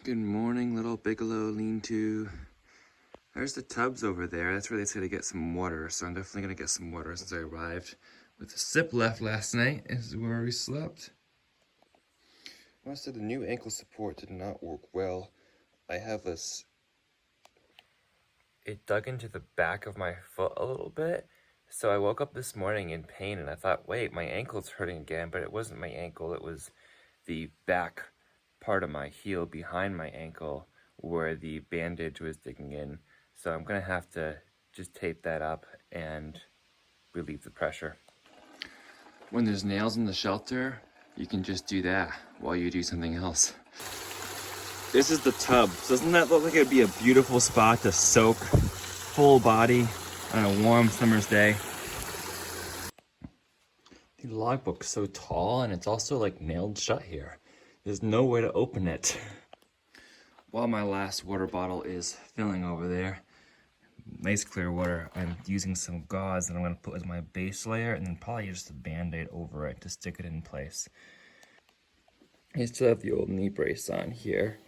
Good morning, little Bigelow lean-to. There's the tubs over there. That's where they say to get some water, so I'm definitely gonna get some water since I arrived with a sip left last night. This is where we slept. I said the new ankle support did not work well. I have this. It dug into the back of my foot a little bit, so I woke up this morning in pain and I thought, wait, my ankle's hurting again, but it wasn't my ankle, it was the back part of my heel behind my ankle where the bandage was digging in. So I'm gonna have to just tape that up and relieve the pressure. When there's nails in the shelter, you can just do that while you do something else. This is the tub. Doesn't that look like it'd be a beautiful spot to soak full body on a warm summer's day? The logbook's so tall and it's also like nailed shut here. There's no way to open it. While my last water bottle is filling over there, nice clear water, I'm using some gauze that I'm going to put as my base layer and then probably just a band-aid over it to stick it in place. I still have the old knee brace on here.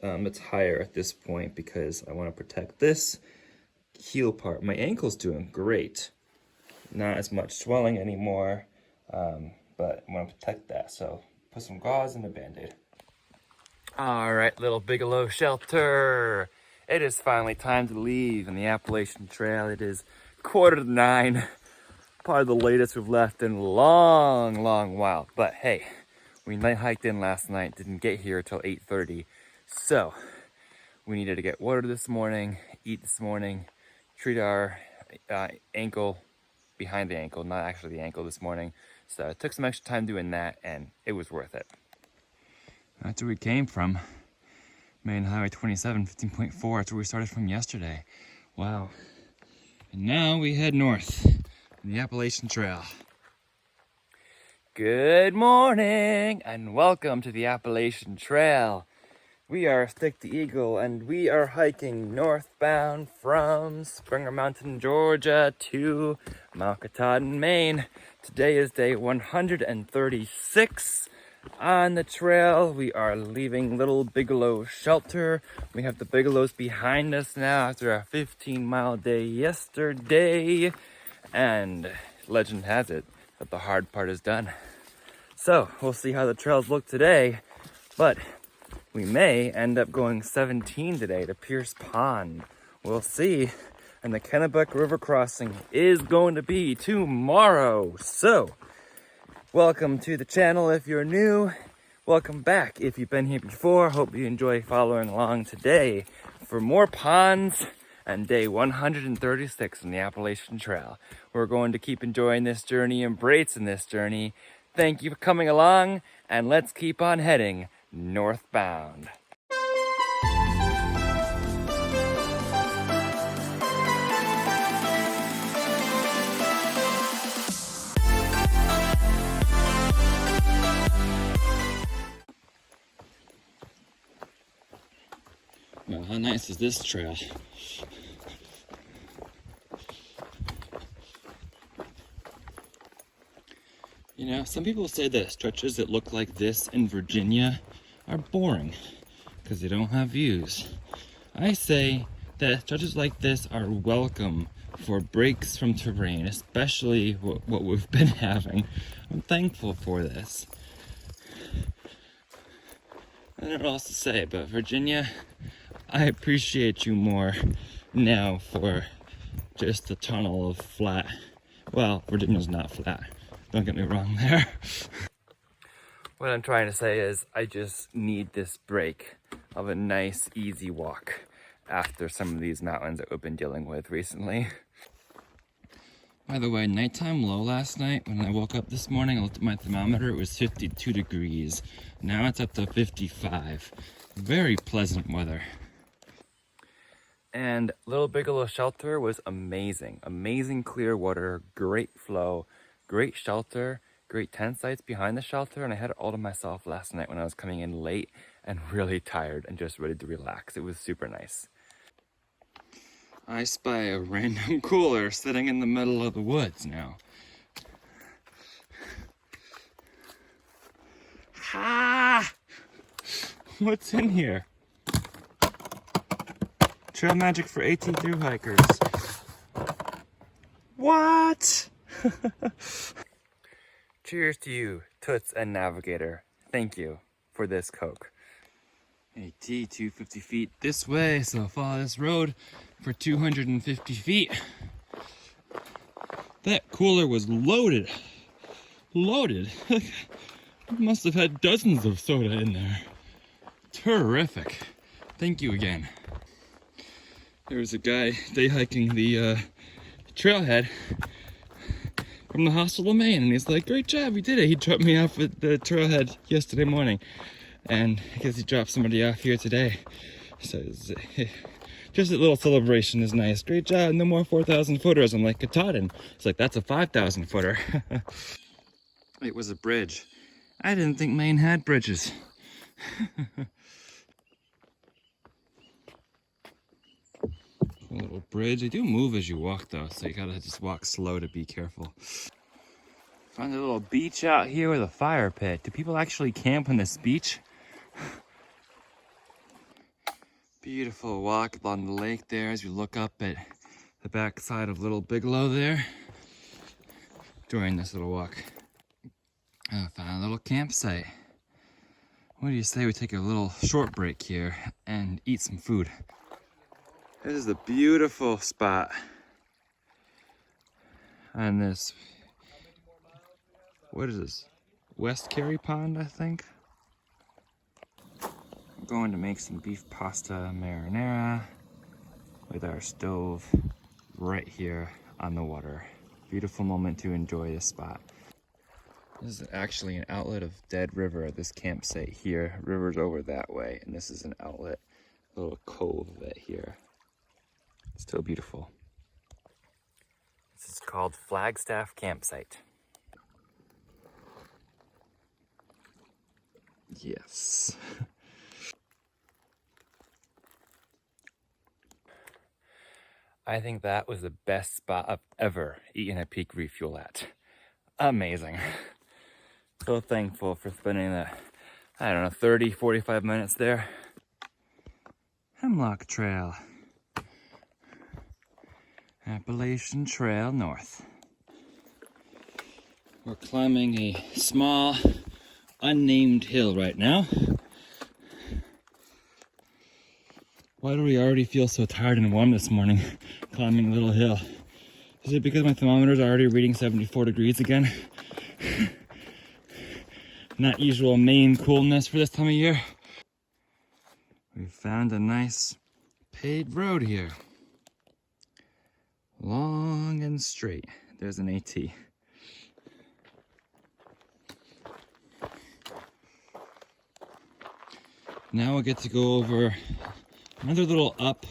It's higher at this point because I want to protect this heel part. My ankle's doing great. Not as much swelling anymore, but I want to protect that. So put some gauze and a band-aid. All right, little Bigelow shelter. It is finally time to leave on the Appalachian Trail. It is 8:45. Probably the latest we've left in a long while. But hey, we night hiked in last night, didn't get here till 8:30. So we needed to get water this morning, eat this morning, treat our ankle, behind the ankle, not actually the ankle this morning. So it took some extra time doing that and it was worth it. That's where we came from. Main Highway 27, 15.4. That's where we started from yesterday. Wow. And now we head north on the Appalachian Trail. Good morning and welcome to the Appalachian Trail. We are Stick the Eagle and we are hiking northbound from Springer Mountain, Georgia to Mount Katahdin, Maine. Today is day 136 on the trail. We are leaving Little Bigelow Shelter. We have the Bigelows behind us now after a 15-mile day yesterday. And legend has it that the hard part is done. So we'll see how the trails look today, but we may end up going 17 today to Pierce Pond. We'll see. And the Kennebec River crossing is going to be tomorrow. So welcome to the channel if you're new. Welcome back if you've been here before. Hope you enjoy following along today for more ponds and day 136 on the Appalachian Trail. We're going to keep enjoying this journey, embracing this journey. Thank you for coming along, and let's keep on heading northbound. Well, how nice is this trail? You know, some people say that stretches that look like this in Virginia are boring because they don't have views. I say that stretches like this are welcome for breaks from terrain, especially what we've been having. I'm thankful for this. I don't know what else to say, but Virginia, I appreciate you more now for just a tunnel of flat. Well, Virginia's not flat. Don't get me wrong there. What I'm trying to say is I just need this break of a nice, easy walk after some of these mountains that we've been dealing with recently. By the way, nighttime low last night, when I woke up this morning, I looked at my thermometer, it was 52 degrees. Now it's up to 55. Very pleasant weather. And Little Bigelow Shelter was amazing. Amazing clear water, great flow, great shelter, great tent sites behind the shelter, and I had it all to myself last night when I was coming in late and really tired and just ready to relax. It was super nice. I spy a random cooler sitting in the middle of the woods now. Ha! What's in here? Trail magic for AT through hikers. What? Cheers to you, Toots and Navigator. Thank you for this Coke. AT 250 feet this way, so follow this road for 250 feet. That cooler was loaded. Loaded. Must have had dozens of soda in there. Terrific. Thank you again. There was a guy day hiking the trailhead from the Hostel of Maine, and he's like, great job, you did it. He dropped me off at the trailhead yesterday morning, and I guess he dropped somebody off here today. So just a little celebration is nice. Great job, no more 4,000 footers. I'm like, Katahdin. It's like, that's a 5,000 footer. It was a bridge. I didn't think Maine had bridges. A little bridge. They do move as you walk though, so you gotta just walk slow to be careful. Found a little beach out here with a fire pit. Do people actually camp on this beach? Beautiful walk along the lake there as you look up at the backside of Little Bigelow there. During this little walk. I found a little campsite. What do you say we take a little short break here and eat some food? This is a beautiful spot on this, what is this? West Carey Pond, I think. I'm going to make some beef pasta marinara with our stove right here on the water. Beautiful moment to enjoy this spot. This is actually an outlet of Dead River, this campsite here. River's over that way, and this is an outlet, a little cove of it here. Still beautiful. This is called Flagstaff Campsite. Yes. I think that was the best spot I've ever eaten a peak refuel at. Amazing. So thankful for spending that, I don't know, 30, 45 minutes there. Hemlock Trail. Appalachian Trail North. We're climbing a small, unnamed hill right now. Why do we already feel so tired and warm this morning climbing a little hill? Is it because my thermometer's already reading 74 degrees again? Not usual Maine coolness for this time of year. We found a nice paved road here. Long and straight. There's an AT. Now we'll get to go over another little up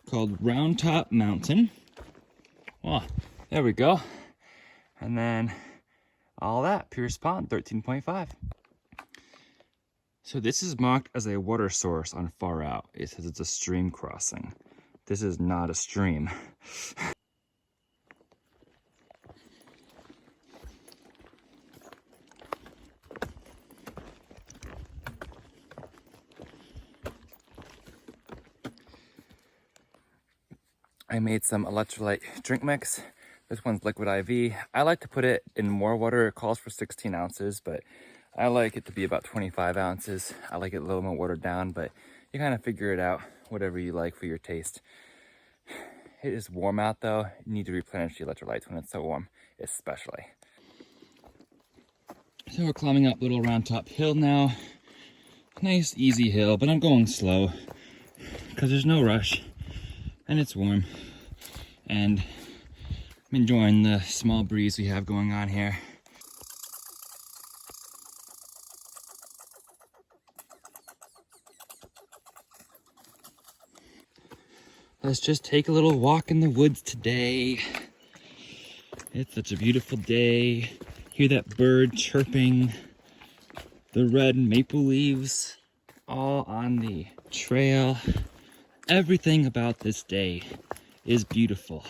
called Round Top Mountain. Oh, there we go. And then all that, Pierce Pond, 13.5. So this is marked as a water source on Far Out. It says it's a stream crossing. This is not a stream. I made some electrolyte drink mix. This one's liquid IV. I like to put it in more water. It calls for 16 ounces, but I like it to be about 25 ounces. I like it a little more watered down, but you kind of figure it out, whatever you like for your taste. It is warm out though. You need to replenish the electrolytes when it's so warm, especially. So we're climbing up Little Round Top Hill now. Nice, easy hill, but I'm going slow because there's no rush and it's warm. And I'm enjoying the small breeze we have going on here. Let's just take a little walk in the woods today. It's such a beautiful day. Hear that bird chirping. The red maple leaves all on the trail. Everything about this day is beautiful.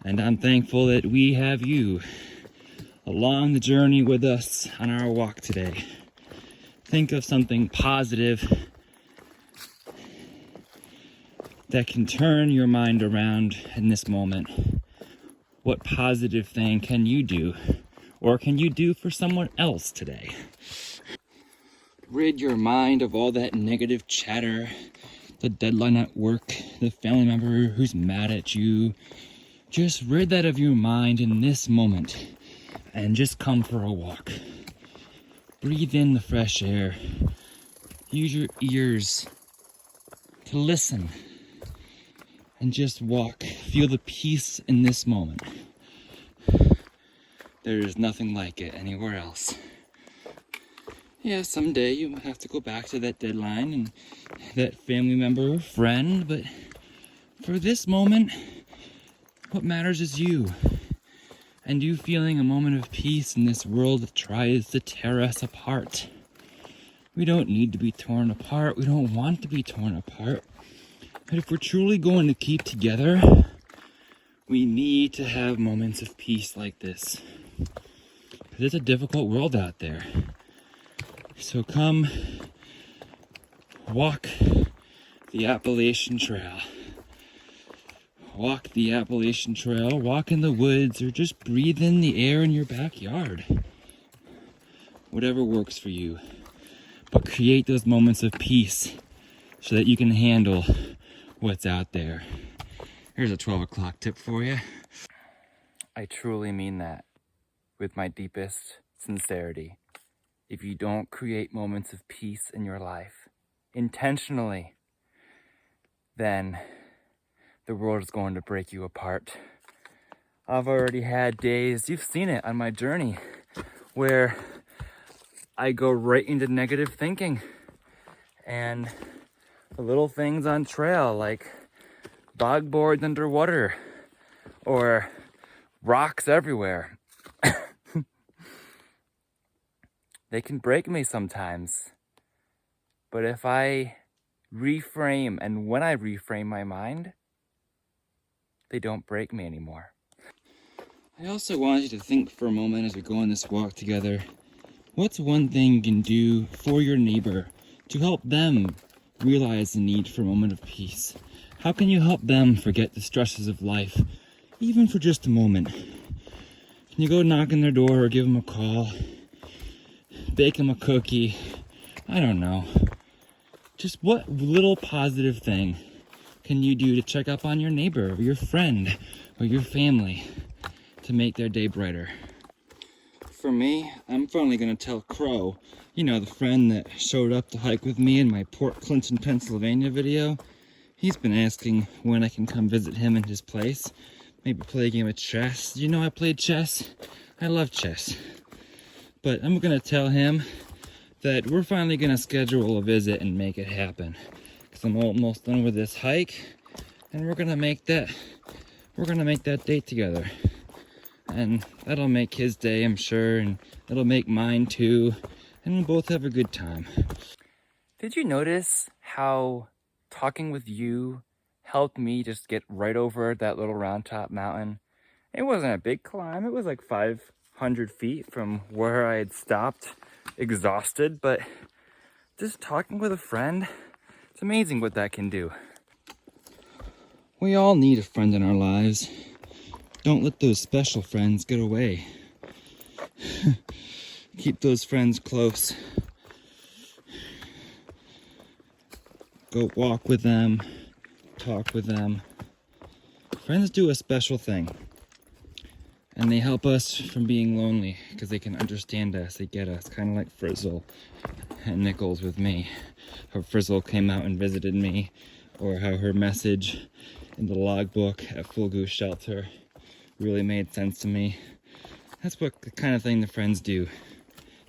And I'm thankful that we have you along the journey with us on our walk today. Think of something positive that can turn your mind around in this moment. What positive thing can you do, or can you do for someone else today? Rid your mind of all that negative chatter, the deadline at work, the family member who's mad at you. Just rid that of your mind in this moment and just come for a walk. Breathe in the fresh air. Use your ears to listen and just walk. Feel the peace in this moment. There is nothing like it anywhere else. Yeah, someday you might have to go back to that deadline and that family member or friend, but for this moment, what matters is you. And you feeling a moment of peace in this world that tries to tear us apart. We don't need to be torn apart. We don't want to be torn apart. But if we're truly going to keep together, we need to have moments of peace like this. Because it's a difficult world out there. So come walk the Appalachian Trail. Walk the Appalachian Trail, walk in the woods, or just breathe in the air in your backyard. Whatever works for you. But create those moments of peace so that you can handle what's out there. Here's a 12 o'clock tip for you. I truly mean that with my deepest sincerity. If you don't create moments of peace in your life intentionally, then the world is going to break you apart. I've already had days, you've seen it on my journey, where I go right into negative thinking. And the little things on trail, like bog boards underwater, or rocks everywhere, they can break me sometimes. But if I reframe, and when I reframe my mind, they don't break me anymore. I also want you to think for a moment as we go on this walk together. What's one thing you can do for your neighbor to help them realize the need for a moment of peace? How can you help them forget the stresses of life, even for just a moment? Can you go knock on their door or give them a call? Bake them a cookie? I don't know. Just what little positive thing can you do to check up on your neighbor or your friend or your family to make their day brighter? For me, I'm finally going to tell Crow, you know, the friend that showed up to hike with me in my Port Clinton, Pennsylvania video. He's been asking when I can come visit him in his place. Maybe play a game of chess. You know I played chess? I love chess. But I'm going to tell him that we're finally going to schedule a visit and make it happen. Because I'm almost done with this hike, and we're going to make that date together. And that'll make his day, I'm sure, and it'll make mine too, and we'll both have a good time. Did you notice how talking with you helped me just get right over that little round top mountain? It wasn't a big climb, it was like 500 feet from where I had stopped, exhausted, but just talking with a friend, it's amazing what that can do. We all need a friend in our lives. Don't let those special friends get away. Keep those friends close. Go walk with them, talk with them. Friends do a special thing. And they help us from being lonely because they can understand us, they get us, kind of like Frizzle and Nichols with me. How Frizzle came out and visited me, or how her message in the logbook at Full Goose Shelter really made sense to me. That's what the kind of thing the friends do.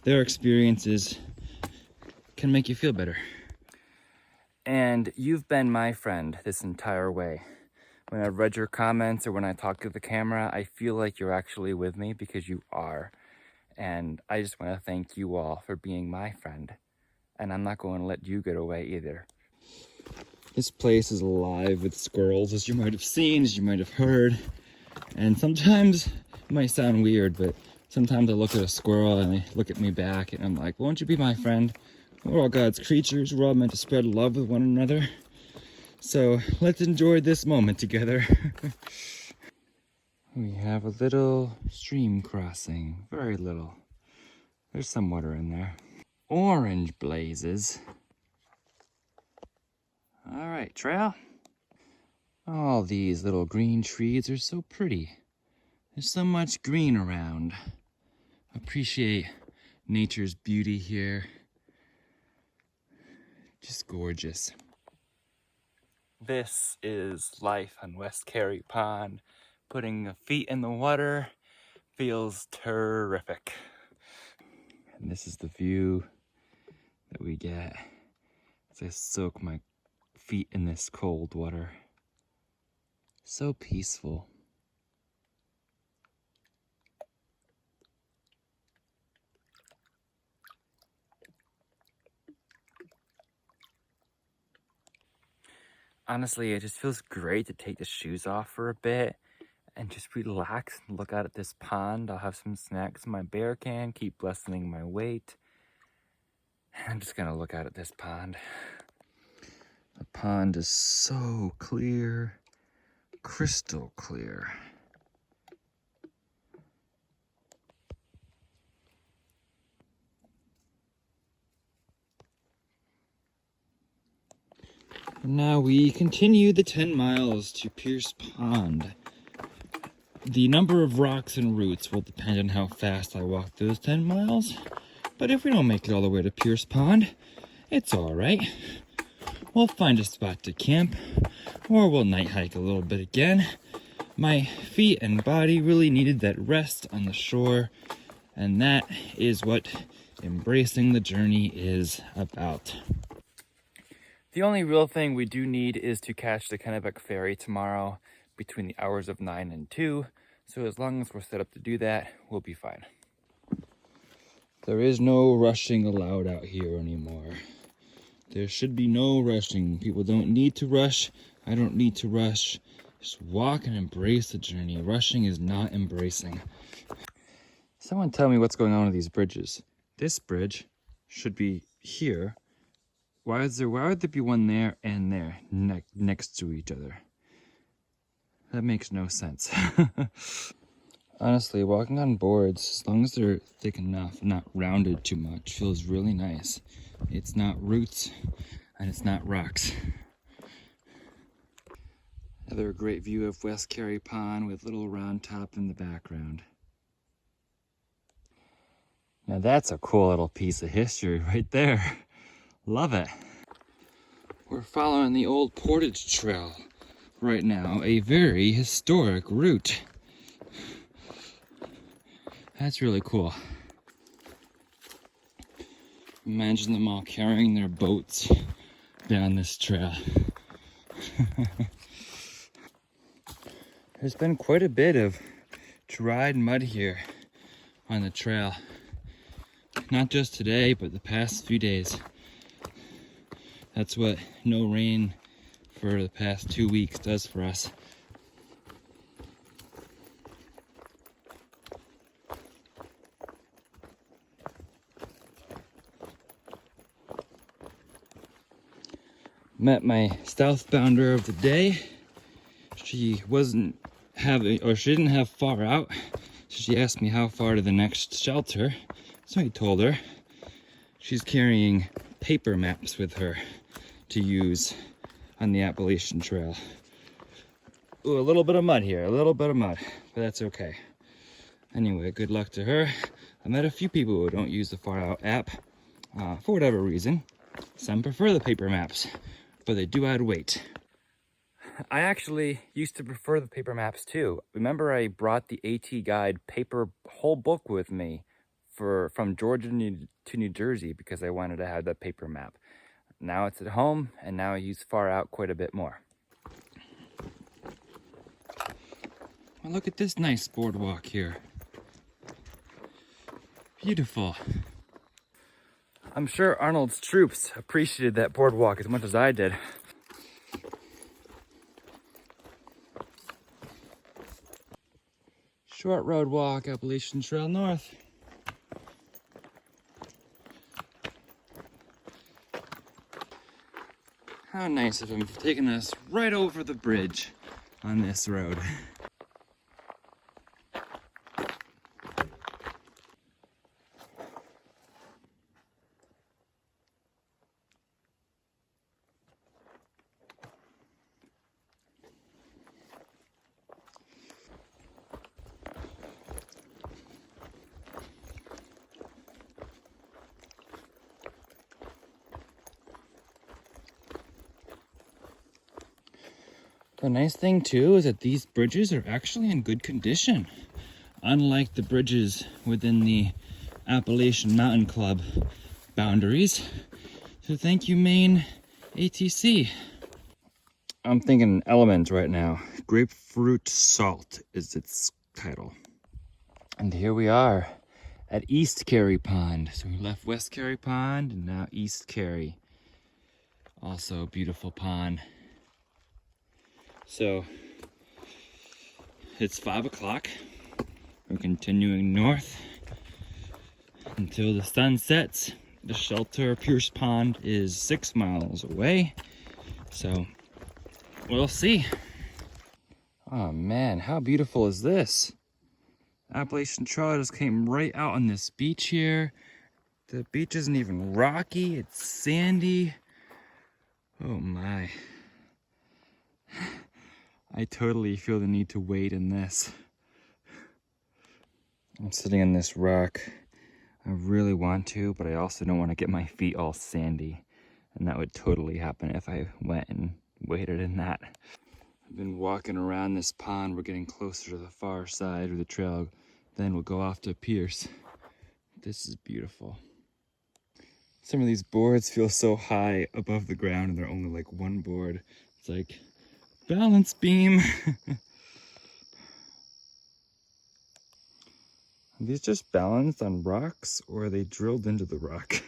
Their experiences can make you feel better. And you've been my friend this entire way. When I've read your comments or when I talk to the camera, I feel like you're actually with me because you are. And I just want to thank you all for being my friend. And I'm not going to let you get away either. This place is alive with squirrels, as you might have seen, as you might have heard. And sometimes it might sound weird, but sometimes I look at a squirrel and they look at me back and I'm like, won't you be my friend? We're all God's creatures. We're all meant to spread love with one another. So let's enjoy this moment together. We have a little stream crossing, very little. There's some water in there. Orange blazes. All right, trail. All these little green trees are so pretty. There's so much green around. Appreciate nature's beauty here. Just gorgeous. This is life on West Carey Pond. Putting the feet in the water feels terrific. And this is the view that we get as I soak my feet in this cold water. So peaceful. Honestly, it just feels great to take the shoes off for a bit and just relax and look out at this pond. I'll have some snacks in my bear can, keep lessening my weight. I'm just gonna look out at this pond. The pond is so clear, crystal clear. Now we continue the 10 miles to Pierce Pond. The number of rocks and roots will depend on how fast I walk those 10 miles. But if we don't make it all the way to Pierce Pond, it's all right. We'll find a spot to camp, or we'll night hike a little bit again. My feet and body really needed that rest on the shore, and that is what embracing the journey is about. The only real thing we do need is to catch the Kennebec ferry tomorrow between the hours of 9 and 2. So as long as we're set up to do that, we'll be fine. There is no rushing allowed out here anymore. There should be no rushing. People don't need to rush. I don't need to rush. Just walk and embrace the journey. Rushing is not embracing. Someone tell me what's going on with these bridges. This bridge should be here. Why would there be one there and there next to each other? That makes no sense. Honestly, walking on boards, as long as they're thick enough, not rounded too much, feels really nice. It's not roots and it's not rocks. Another great view of West Carey Pond with Little Round Top in the background. Now that's a cool little piece of history right there. Love it. We're following the old Portage Trail right now, a very historic route. That's really cool. Imagine them all carrying their boats down this trail. There's been quite a bit of dried mud here on the trail. Not just today, but the past few days. That's what no rain for the past 2 weeks does for us. Met my southbounder of the day. She didn't have far out, so she asked me how far to the next shelter. So I told her. She's carrying paper maps with her to use on the Appalachian Trail. Ooh, a little bit of mud here, but that's okay. Anyway, good luck to her. I met a few people who don't use the Far Out app for whatever reason. Some prefer the paper maps, but they do add weight. I actually used to prefer the paper maps too. Remember, I brought the AT Guide paper whole book with me from Georgia to New Jersey because I wanted to have that paper map. Now it's at home, and now I use Far Out quite a bit more. Well, look at this nice boardwalk here. Beautiful. I'm sure Arnold's troops appreciated that boardwalk as much as I did. Short road walk, Appalachian Trail North. How nice of him for taking us right over the bridge on this road. The nice thing too is that these bridges are actually in good condition, unlike the bridges within the Appalachian Mountain Club boundaries. So thank you, Maine ATC. I'm thinking elements right now. Grapefruit Salt is its title. And here we are at East Carey Pond. So we left West Carey Pond and now East Carey. Also a beautiful pond. So it's 5 o'clock. We're continuing north until the sun sets. The shelter, Pierce Pond, is 6 miles away. So we'll see. Oh man, how beautiful is this? Appalachian Trail just came right out on this beach here. The beach isn't even rocky, it's sandy. Oh my. I totally feel the need to wade in this. I'm sitting on this rock. I really want to, but I also don't want to get my feet all sandy. And that would totally happen if I went and waded in that. I've been walking around this pond. We're getting closer to the far side of the trail. Then we'll go off to Pierce. This is beautiful. Some of these boards feel so high above the ground and they're only like one board. It's like balance beam. Are these just balanced on rocks or are they drilled into the rock?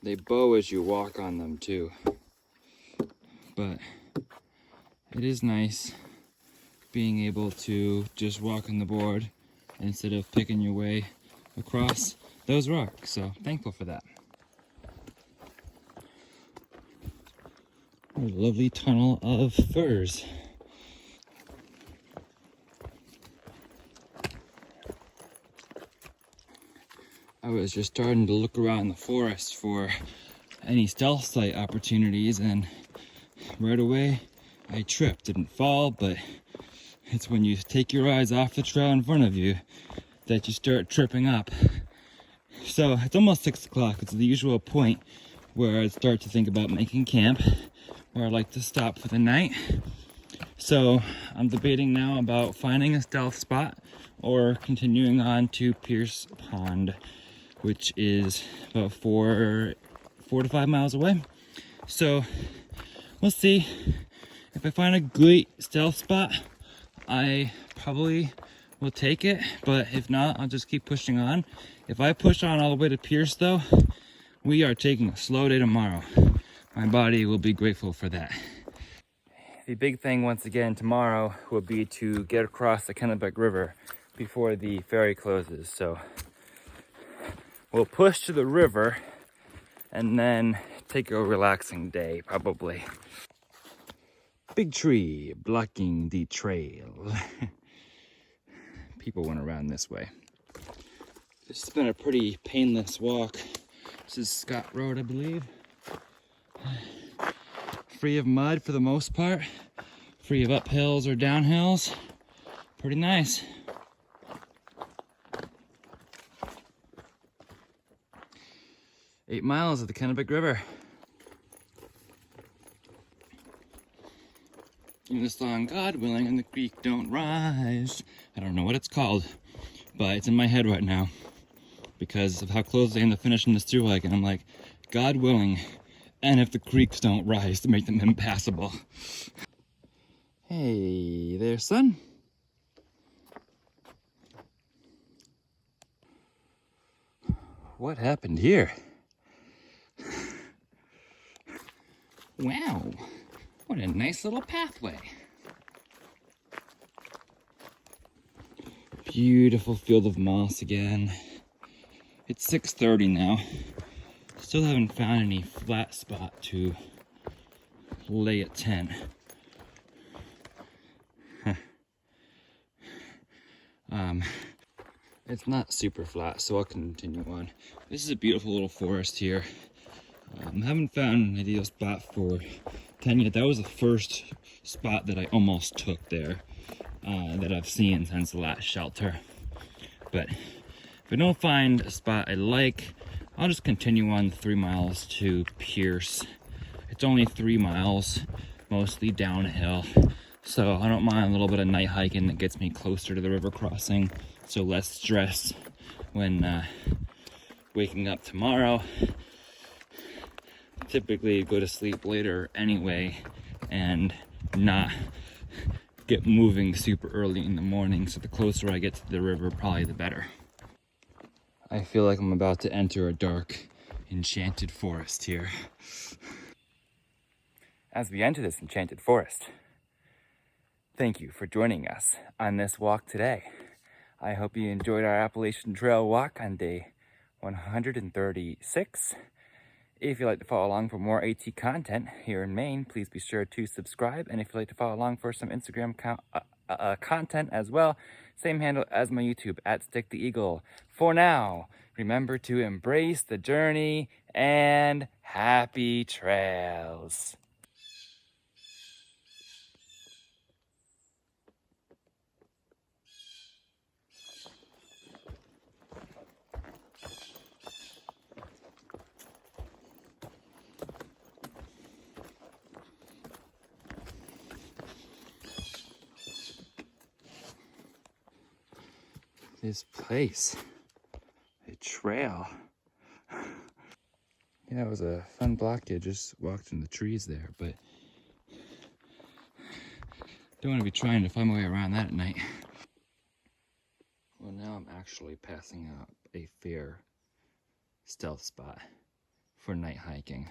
They bow as you walk on them too. But it is nice being able to just walk on the board instead of picking your way across those rocks. So thankful for that. A lovely tunnel of firs. I was just starting to look around the forest for any stealth site opportunities, and right away I tripped. Didn't fall, but it's when you take your eyes off the trail in front of you that you start tripping up. So it's almost 6 o'clock. It's the usual point where I start to think about making camp, where I like to stop for the night. So I'm debating now about finding a stealth spot or continuing on to Pierce Pond, which is about 4 to 5 miles away. So we'll see. If I find a great stealth spot, I probably will take it, but if not, I'll just keep pushing on. If I push on all the way to Pierce though, we are taking a slow day tomorrow. My body will be grateful for that. The big thing once again tomorrow will be to get across the Kennebec River before the ferry closes. So we'll push to the river and then take a relaxing day, probably. Big tree blocking the trail. People went around this way. This has been a pretty painless walk. This is Scott Road, I believe. Free of mud for the most part. Free of uphills or downhills. Pretty nice. Eight miles of the Kennebec River. In the song, God willing and the creek don't rise. I don't know what it's called, but it's in my head right now because of how close I am to finishing this Thru-Hike, and I'm like, God willing, and if the creeks don't rise to make them impassable. Hey there, son. What happened here? Wow. What a nice little pathway. Beautiful field of moss again. It's 6:30 now. Still haven't found any flat spot to lay a tent. It's not super flat, so I'll continue on. This is a beautiful little forest here. Haven't found an ideal spot for tent yet. That was the first spot that I almost took there that I've seen since the last shelter. But if I don't find a spot I like, I'll just continue on 3 miles to Pierce. It's only 3 miles, mostly downhill, so I don't mind a little bit of night hiking that gets me closer to the river crossing, so less stress when waking up tomorrow. Typically go to sleep later anyway and not get moving super early in the morning, so the closer I get to the river, probably the better. I feel like I'm about to enter a dark, enchanted forest here. As we enter this enchanted forest, thank you for joining us on this walk today. I hope you enjoyed our Appalachian Trail walk on day 136. If you'd like to follow along for more AT content here in Maine, please be sure to subscribe. And if you'd like to follow along for some Instagram content as well, same handle as my YouTube, @StickTheEagle. For now, remember to embrace the journey and happy trails. This place, a trail. Yeah, it was a fun block. You just walked in the trees there, but don't want to be trying to find my way around that at night. Well, now I'm actually passing out a fair stealth spot for night hiking.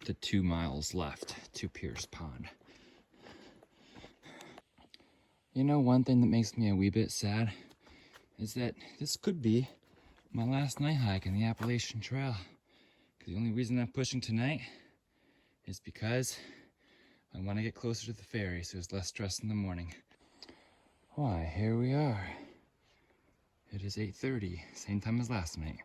The 2 miles left to Pierce Pond. You know, one thing that makes me a wee bit sad is that this could be my last night hike in the Appalachian Trail. Because the only reason I'm pushing tonight is because I want to get closer to the ferry so there's less stress in the morning. Why, here we are. It is 8:30, same time as last night.